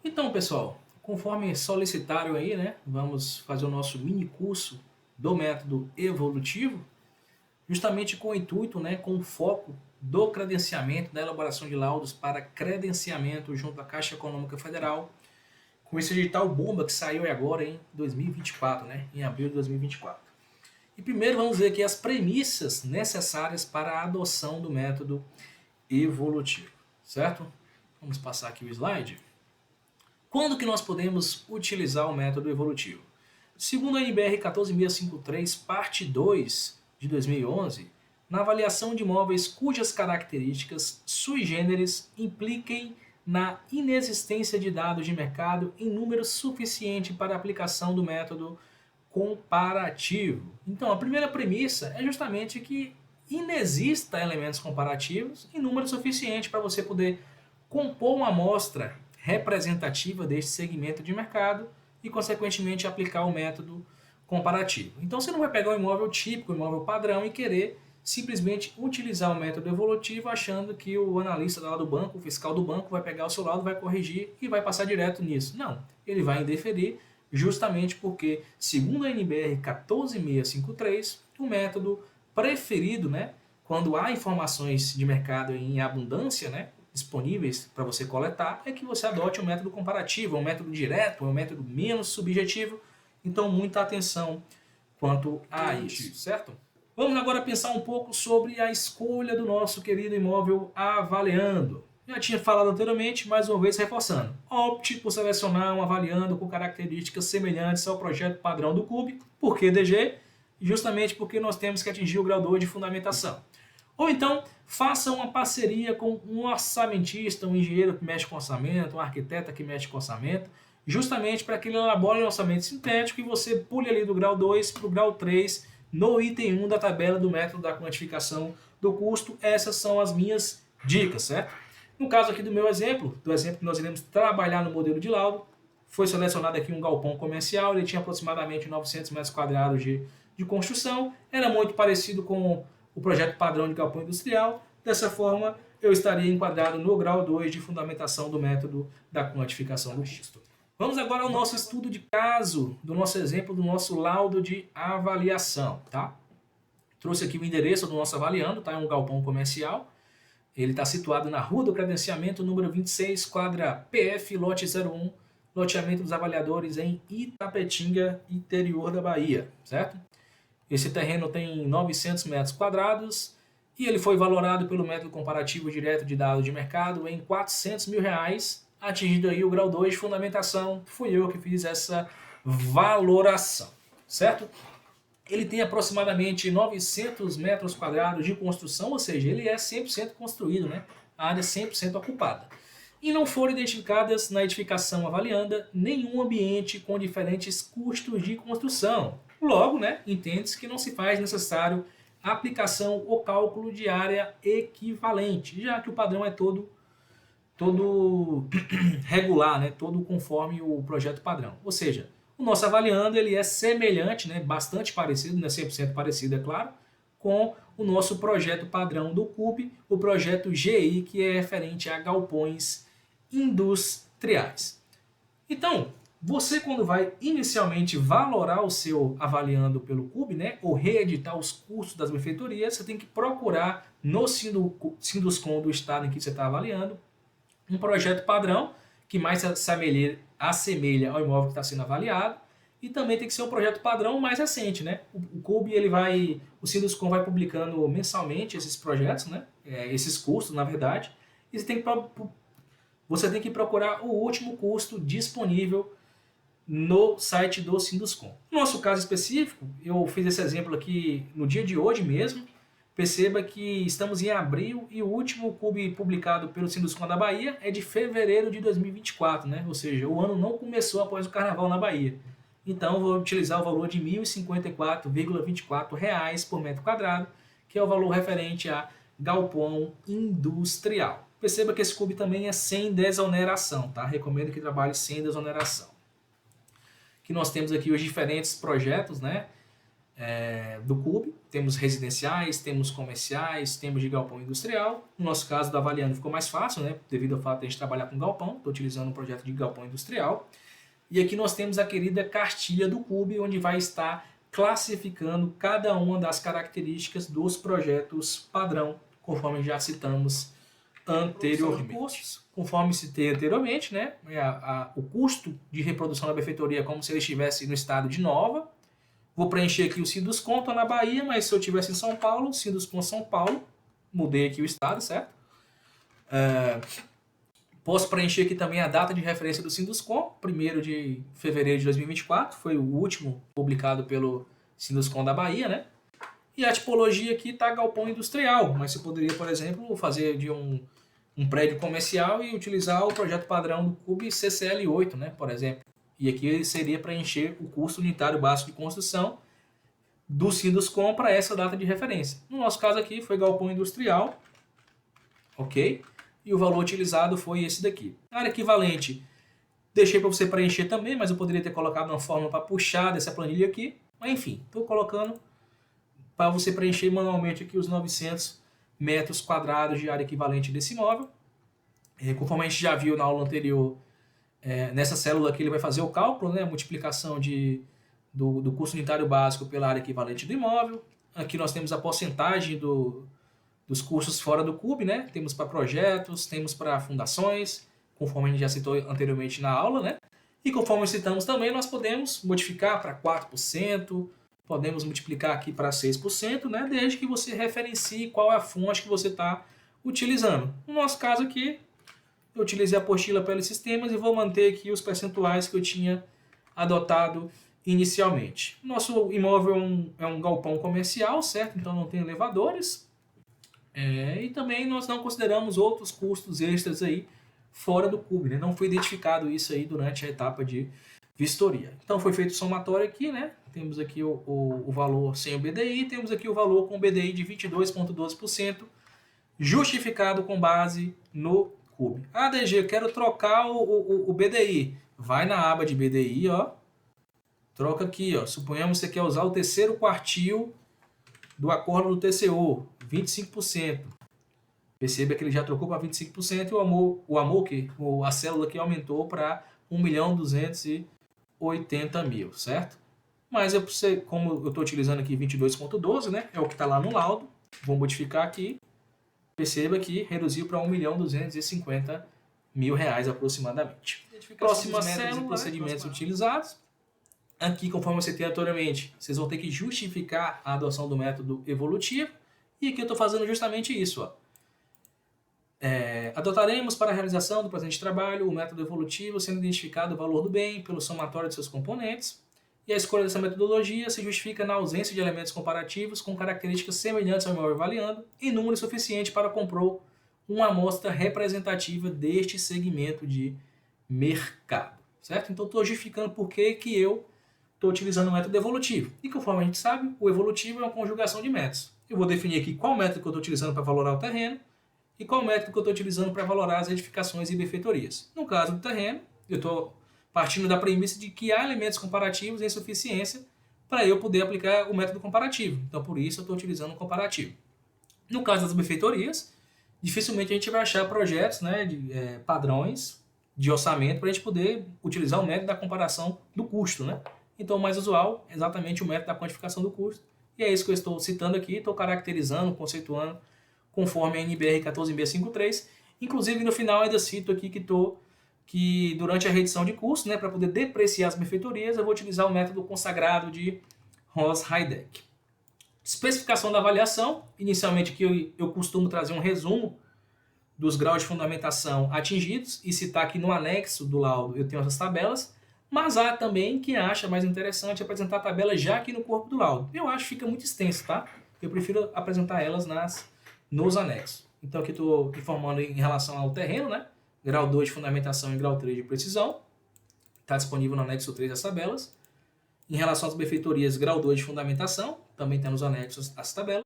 Então, pessoal, conforme solicitaram aí, né, vamos fazer o nosso mini curso do método evolutivo, justamente com o intuito, né, com o foco do credenciamento, da elaboração de laudos para credenciamento junto à Caixa Econômica Federal, com esse edital bomba que saiu agora em 2024, né, em abril de 2024. E primeiro vamos ver aqui as premissas necessárias para a adoção do método evolutivo, certo? Vamos passar aqui o slide. Quando que nós podemos utilizar o método evolutivo? Segundo a NBR 14653, parte 2 de 2011, na avaliação de imóveis cujas características sui generis impliquem na inexistência de dados de mercado em número suficiente para a aplicação do método comparativo. Então, a primeira premissa é justamente que inexista elementos comparativos em número suficiente para você poder compor uma amostra representativa deste segmento de mercado e, consequentemente, aplicar o método comparativo. Então, você não vai pegar um imóvel típico, um imóvel padrão e querer simplesmente utilizar o método evolutivo achando que o analista lá do banco, o fiscal do banco, vai pegar o seu laudo, vai corrigir e vai passar direto nisso. Não, ele vai indeferir justamente porque, segundo a NBR 14653, o método preferido, né, quando há informações de mercado em abundância, né, disponíveis para você coletar, é que você adote um método comparativo, um método direto, um método menos subjetivo. Então, muita atenção quanto a isso, certo? Vamos agora pensar um pouco sobre a escolha do nosso querido imóvel avaliando. Já tinha falado anteriormente, mais uma vez reforçando. Opte por selecionar um avaliando com características semelhantes ao projeto padrão do CUB. Por que DG? Justamente porque nós temos que atingir o grau 2 de fundamentação. Ou então, faça uma parceria com um orçamentista, um engenheiro que mexe com orçamento, um arquiteta que mexe com orçamento, justamente para que ele elabore um orçamento sintético e você pule ali do grau 2 para o grau 3 no item 1 da tabela do método da quantificação do custo. Essas são as minhas dicas, certo? No caso aqui do meu exemplo, do exemplo que nós iremos trabalhar no modelo de laudo, foi selecionado aqui um galpão comercial, ele tinha aproximadamente 900 metros quadrados de construção, era muito parecido com o projeto padrão de galpão industrial. Dessa forma, eu estaria enquadrado no grau 2 de fundamentação do método da quantificação do custo. Vamos agora ao nosso estudo de caso, do nosso exemplo, do nosso laudo de avaliação, tá? Trouxe aqui o endereço do nosso avaliando, tá? É um galpão comercial. Ele está situado na Rua do Credenciamento, número 26, quadra PF, lote 01, loteamento dos avaliadores em Itapetinga, interior da Bahia, certo? Esse terreno tem 900 metros quadrados e ele foi valorado pelo método comparativo direto de dados de mercado em R$ 400 mil, atingindo aí o grau 2 de fundamentação. Fui eu que fiz essa valoração, certo? Ele tem aproximadamente 900 metros quadrados de construção, ou seja, ele é 100% construído, né? A área 100% ocupada. E não foram identificadas na edificação avalianda nenhum ambiente com diferentes custos de construção. Logo, né, entende-se que não se faz necessário aplicação ou cálculo de área equivalente, já que o padrão é todo regular, né, todo conforme o projeto padrão. Ou seja, o nosso avaliando ele é semelhante, né, bastante parecido, não é 100% parecido, é claro, com o nosso projeto padrão do CUP, o projeto GI, que é referente a galpões industriais. Então, você quando vai inicialmente valorar o seu avaliando pelo CUB, né, ou reeditar os custos das benfeitorias, você tem que procurar no Sinduscom do estado em que você está avaliando um projeto padrão que mais se assemelha ao imóvel que está sendo avaliado, e também tem que ser um projeto padrão mais recente, né? O CUB, o Sinduscom vai publicando mensalmente esses projetos, né? Esses custos, na verdade, e você tem que procurar o último custo disponível no site do Sinduscom. No nosso caso específico, eu fiz esse exemplo aqui no dia de hoje mesmo. Perceba que estamos em abril e o último CUB publicado pelo Sinduscom da Bahia é de fevereiro de 2024, né? Ou seja, o ano não começou após o carnaval na Bahia. Então, vou utilizar o valor de R$ 1.054,24 por metro quadrado, que é o valor referente a galpão industrial. Perceba que esse CUB também é sem desoneração, tá? Recomendo que trabalhe sem desoneração. Que nós temos aqui os diferentes projetos, né? do CUB. Temos residenciais, temos comerciais, temos de galpão industrial. No nosso caso, do Avaliando, ficou mais fácil, né? Devido ao fato de a gente trabalhar com galpão. Estou utilizando um projeto de galpão industrial. E aqui nós temos a querida cartilha do CUB, onde vai estar classificando cada uma das características dos projetos padrão, conforme já citamos anteriormente. Conforme citei anteriormente, né? O custo de reprodução da benfeitoria é como se ele estivesse no estado de Nova. Vou preencher aqui o Sinduscon, estou na Bahia, mas se eu estivesse em São Paulo, Sinduscon São Paulo, mudei aqui o estado, certo? Posso preencher aqui também a data de referência do Sinduscon, 1º de fevereiro de 2024, foi o último publicado pelo Sinduscon da Bahia, né? E a tipologia aqui está galpão industrial, mas você poderia, por exemplo, fazer de um prédio comercial e utilizar o projeto padrão do CUB CCL8, né, por exemplo. E aqui seria preencher o custo unitário básico de construção do Sinduscon para essa data de referência. No nosso caso aqui foi galpão industrial, ok? E o valor utilizado foi esse daqui. A área equivalente deixei para você preencher também, mas eu poderia ter colocado uma forma para puxar dessa planilha aqui. Mas enfim, estou colocando para você preencher manualmente aqui os 900 metros quadrados de área equivalente desse imóvel. Conforme a gente já viu na aula anterior, nessa célula aqui ele vai fazer o cálculo, né, a multiplicação do custo unitário básico pela área equivalente do imóvel. Aqui nós temos a porcentagem dos custos fora do CUB, né? Temos para projetos, temos para fundações, conforme a gente já citou anteriormente na aula, né? E conforme citamos também, nós podemos modificar para 4%, podemos multiplicar aqui para 6%, né? Desde que você referencie qual é a fonte que você está utilizando. No nosso caso aqui, eu utilizei a apostila PL Sistemas e vou manter aqui os percentuais que eu tinha adotado inicialmente. Nosso imóvel é um galpão comercial, certo? Então não tem elevadores. E também nós não consideramos outros custos extras aí fora do CUB, né? Não foi identificado isso aí durante a etapa de vistoria. Então foi feito o somatório aqui, né? Temos aqui o valor sem o BDI, temos aqui o valor com o BDI de 22,12%, justificado com base no CUB. Ah, DG, eu quero trocar o BDI. Vai na aba de BDI, ó. Troca aqui, ó. Suponhamos que você quer usar o terceiro quartil do acordo do TCU, 25%. Perceba que ele já trocou para 25% e a célula aqui aumentou para 1.280.000, certo? Mas como eu estou utilizando aqui 22,12, né? É o que está lá no laudo. Vou modificar aqui. Perceba que reduziu para 1.250.000 reais aproximadamente. Próxima célula e procedimentos utilizados. Aqui, conforme eu citei anteriormente, vocês vão ter que justificar a adoção do método evolutivo. E aqui eu estou fazendo justamente isso. Ó. Adotaremos para a realização do presente trabalho o método evolutivo, sendo identificado o valor do bem pelo somatório de seus componentes. E a escolha dessa metodologia se justifica na ausência de elementos comparativos com características semelhantes ao imóvel avaliando, em número suficiente para compor uma amostra representativa deste segmento de mercado. Certo? Então estou justificando por que eu estou utilizando o método evolutivo. E conforme a gente sabe, o evolutivo é uma conjugação de métodos. Eu vou definir aqui qual método que eu estou utilizando para valorar o terreno e qual método que eu estou utilizando para valorar as edificações e benfeitorias. No caso do terreno, eu estou partindo da premissa de que há elementos comparativos em suficiência para eu poder aplicar o método comparativo. Então, por isso, eu estou utilizando o comparativo. No caso das benfeitorias, dificilmente a gente vai achar projetos, né, padrões de orçamento para a gente poder utilizar o método da comparação do custo, né? Então, o mais usual é exatamente o método da quantificação do custo. E é isso que eu estou citando aqui, estou caracterizando, conceituando, conforme a NBR 14653. Inclusive, no final, ainda cito aqui que durante a redução de custo, né, para poder depreciar as benfeitorias, eu vou utilizar o método consagrado de Ross-Heideck. Especificação da avaliação. Inicialmente, aqui eu costumo trazer um resumo dos graus de fundamentação atingidos e citar aqui no anexo do laudo eu tenho essas tabelas, mas há também quem acha mais interessante apresentar a tabela já aqui no corpo do laudo. Eu acho que fica muito extenso, tá? Eu prefiro apresentar elas nos anexos. Então aqui estou informando em relação ao terreno, né? Grau 2 de fundamentação e grau 3 de precisão. Está disponível no anexo 3 das tabelas. Em relação às benfeitorias, grau 2 de fundamentação, também está nos anexos as tabelas.